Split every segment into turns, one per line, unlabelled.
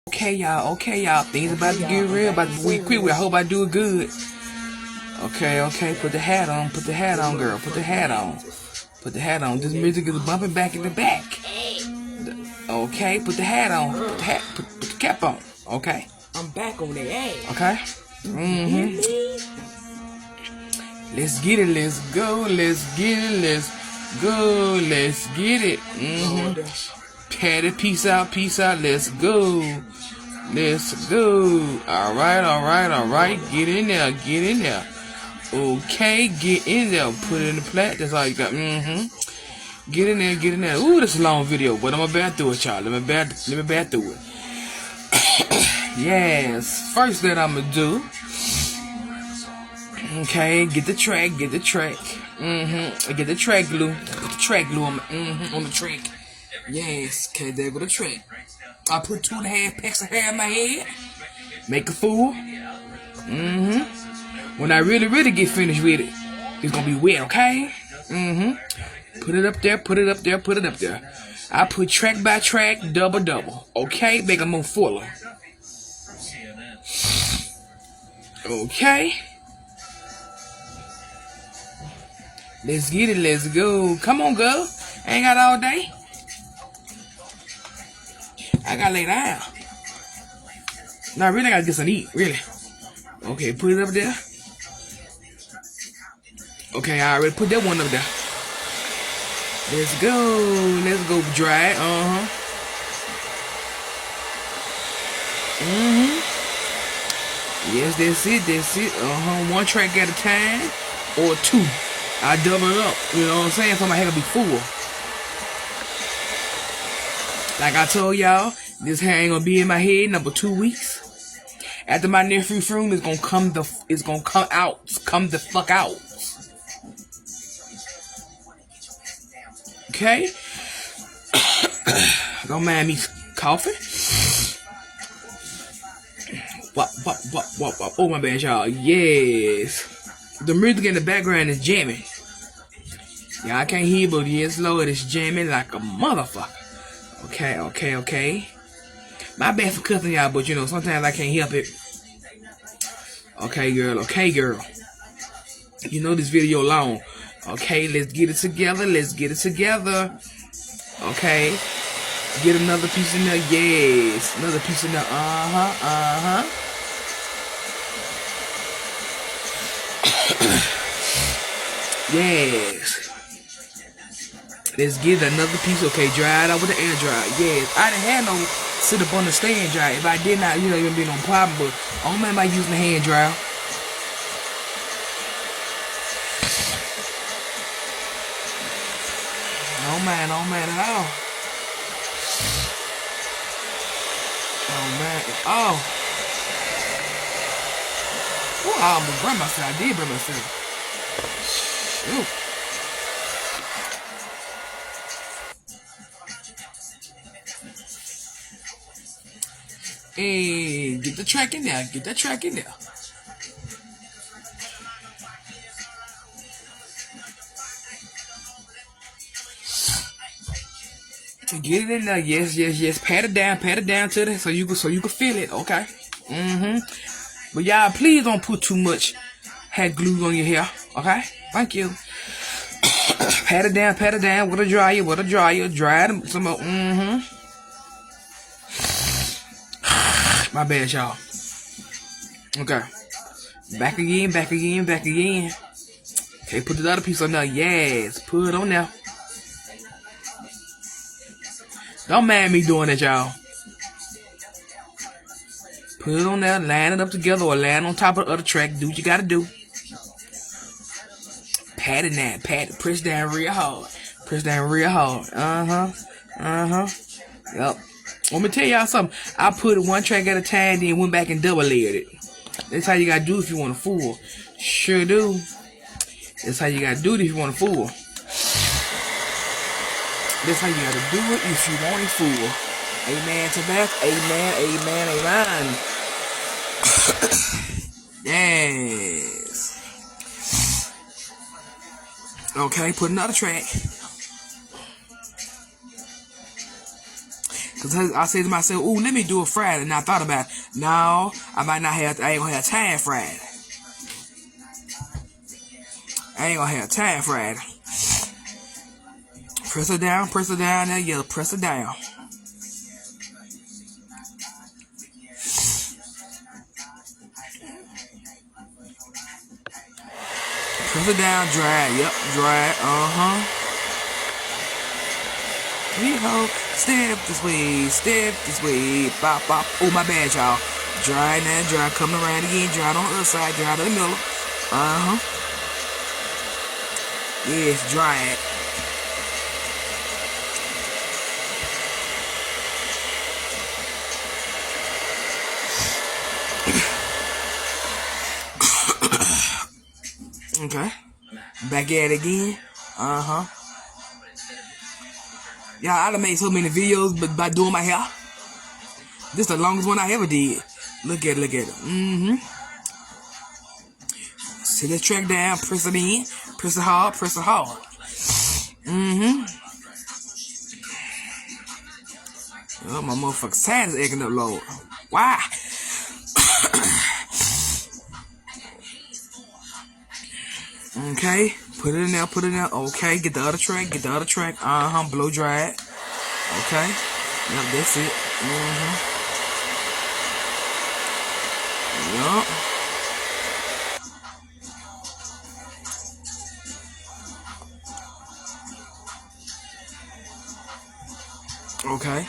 Okay, y'all. Things about to get real. About to be quick. I hope I do it good. Okay. Put the hat on. Put the hat on, girl. Put the hat on. Put the hat on. This music is bumping back in the back. Okay, put the hat on. Put the hat. Put the cap on. Okay.
I'm back on their ass.
Okay. Let's get it. Let's go. Let's get it. Let's go. Let's get it. Patty, peace out. Let's go. Let's go. All right. Get in there. Okay, get in there. Put it in the plat. That's all you got. Get in there. Ooh, this is a long video, but I'm about to do it, y'all. Let me bat through it. Yes. First that I'm gonna do. Okay, get the track. Get the track glue. Put the track glue on the track. Yes. Okay, there go the track. I put 2.5 packs of hair in my head. Make a fool. When I really get finished with it, it's gonna be wet, okay? Put it up there. I put track by track, double. Okay, make them more fuller. Okay. Let's get it, let's go. Come on, girl. I ain't got all day. I gotta lay down. No, really, I gotta get some to eat, really. Okay, put it up there. Okay, I already put that one up there. Let's go dry it. Yes, that's it. One track at a time or two. I double it up. You know what I'm saying? So my hair will be full. Like I told y'all, this hair ain't gonna be in my head number 2 weeks. After my nephew Froon is gonna come the fuck out. Okay? Don't mind me coughing. What? Oh, my bad, y'all. Yes. The music in the background is jamming. Yeah, I can't hear, but it's low. It's jamming like a motherfucker. Okay. My bad for cussing y'all, but you know, sometimes I can't help it. Okay, girl. You know this video long. Okay, let's get it together. Okay. Get another piece in there. Yes. Another piece in there. Yes. Let's get another piece. Okay, dry it out with the air dryer. Yes. I didn't have no sit up on the stand dryer. If I did not, it wouldn't be no problem. But I don't mind by using the hand dryer. No man at all. Oh. Well, I almost burned myself. I did burn myself. Shoot. Hey, get the track in there. Get it in there, yes. Pat it down to it so you can feel it, okay? But y'all, please don't put too much hat glue on your hair, okay? Thank you. Pat it down with a dryer, dry it some more. My bad, y'all. Okay. Back again. Okay, put the other piece on there. Yes, put it on there. Don't mind me doing that, y'all. Put it on there, line it up together, or line on top of the other track. Do what you gotta do. Pat it down, press down real hard. Yup. Let me tell y'all something. I put it one track at a time, then went back and double layered it. That's how you gotta do if you want a fool. Sure do. That's how you gotta do it if you want a fool. That's how you gotta do it if you want a fool. Amen to that. Amen. Yes. Okay, put another track. Cause I said to myself, ooh, let me do it Friday. And I thought about it. No, I ain't gonna have time Friday. I ain't gonna have time Friday. Press it down there, yeah, press it down. Press it down, dry, yep, dry, We ho, step this way, bop, bop. Oh, my bad, y'all. Dry now, dry, coming around again, dry on the other side, dry to the middle. Yes, dry it. Okay. Back at it again. Yeah, I done made so many videos by doing my hair. This the longest one I ever did. Look at it. Sit this track down, press it in, press it hard. Oh, my motherfucking side is acting up, Lord. Why? Okay, put it in there. Okay, get the other track. Blow dry it. Okay, yep, that's it. Yup. Okay.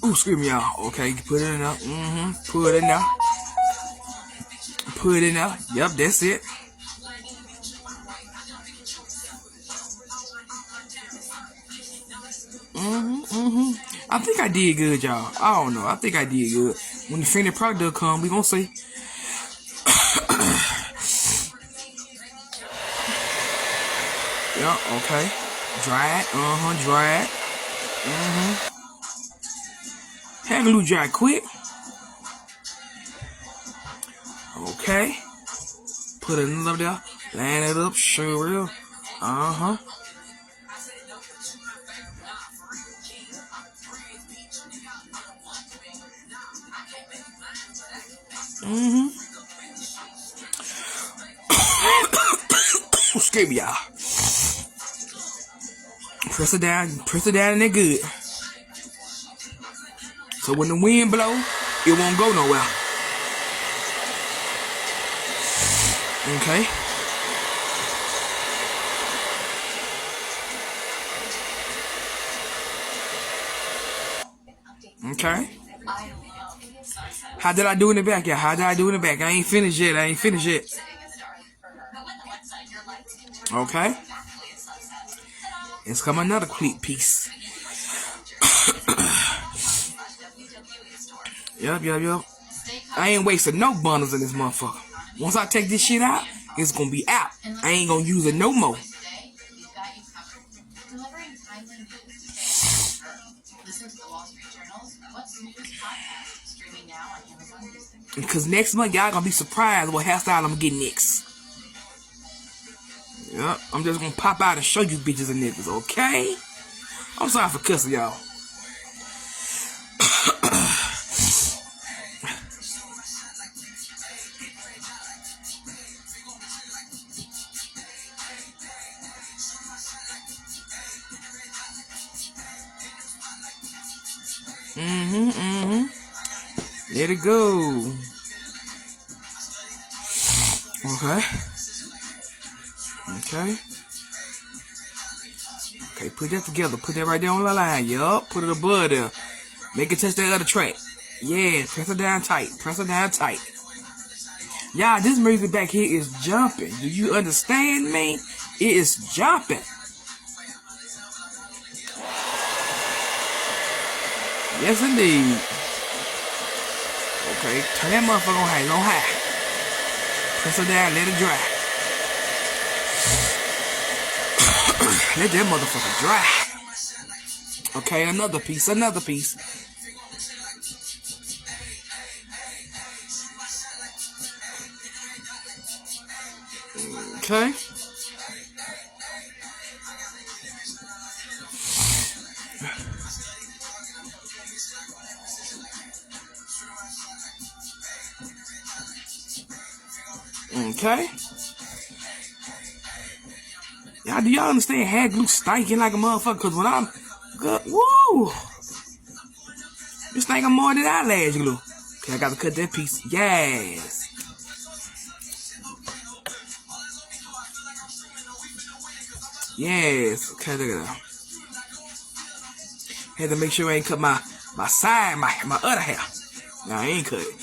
Ooh, excuse me, y'all. Okay, put it in there. Put it in there. Yep, that's it. I think I did good, y'all. I don't know. I think I did good. When the finished product does come, we gonna see. Yep, okay. Dry it. Dry it. Have a glue dry quick. Okay. Put it in up there. Line it up. Sure will. Excuse me, y'all. Press it down and they're good. So when the wind blow, it won't go nowhere. Okay. Okay. How did I do in the back? Yeah, how did I do in the back? I ain't finished yet. Okay. It's come another quick piece. Yup. I ain't wasting no bundles in this motherfucker. Once I take this shit out, it's gonna be out. I ain't gonna use it no more. Because next month, y'all gonna be surprised what hairstyle I'm gonna get next. Yep, I'm just gonna pop out and show you bitches and niggas, okay? I'm sorry for cussing, y'all. Let it go. Okay, put that together. Put that right there on the line. Yup, put it above there. Make it touch that other track. Yeah, press it down tight. Y'all, this music back here is jumping. Do you understand me? It is jumping. Yes, indeed. Okay, turn that motherfucker on high. Press it down, let it dry. Let that motherfucker dry. Okay, another piece. Okay. Okay. Y'all, do y'all understand hair glue stinking like a motherfucker? Cause when I'm good, woo, this thing more than eyelash glue. Okay, I gotta cut that piece. Yes. Yes. Okay, look at that. Had to make sure I ain't cut my side, my other hair. No, I ain't cut it.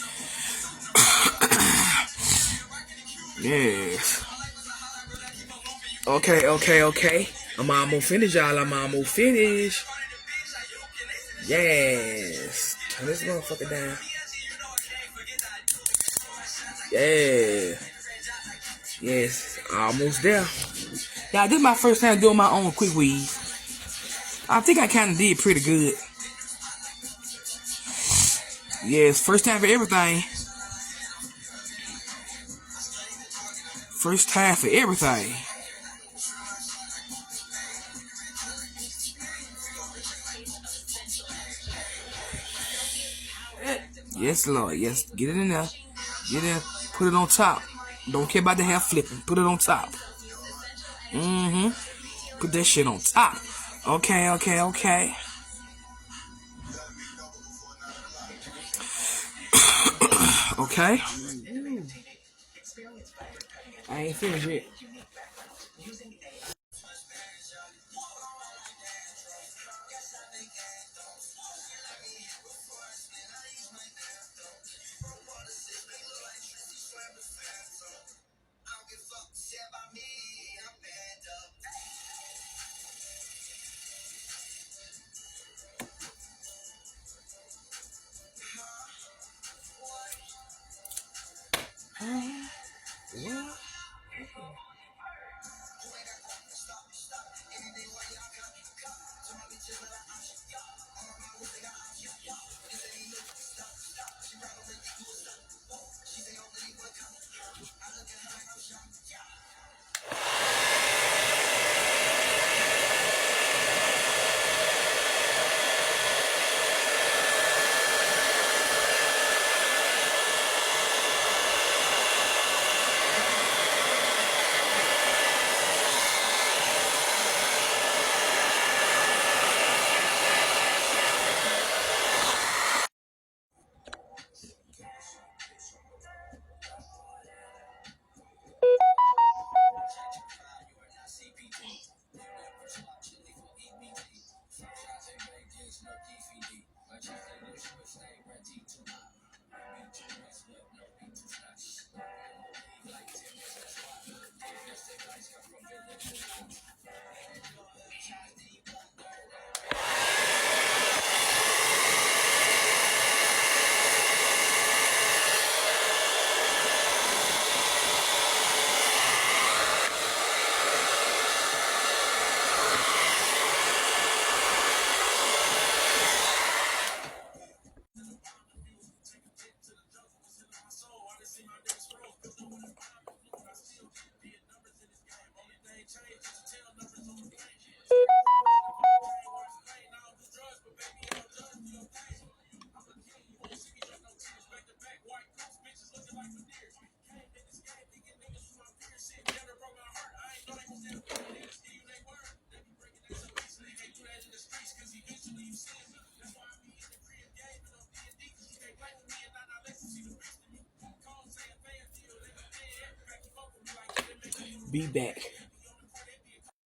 Yes. Okay. I'm almost finished, y'all. I'm almost finished. Yes. Turn this motherfucker down. Yeah. Yes. Almost there. Y'all, this is my first time doing my own quick weave. I think I kind of did pretty good. Yes, first time for everything. First time for everything. Yes, Lord. Yes, get it in there. Get it. Put it on top. Don't care about the hair flipping. Put it on top. Put that shit on top. Okay. Okay. I ain't finished yet. Be back.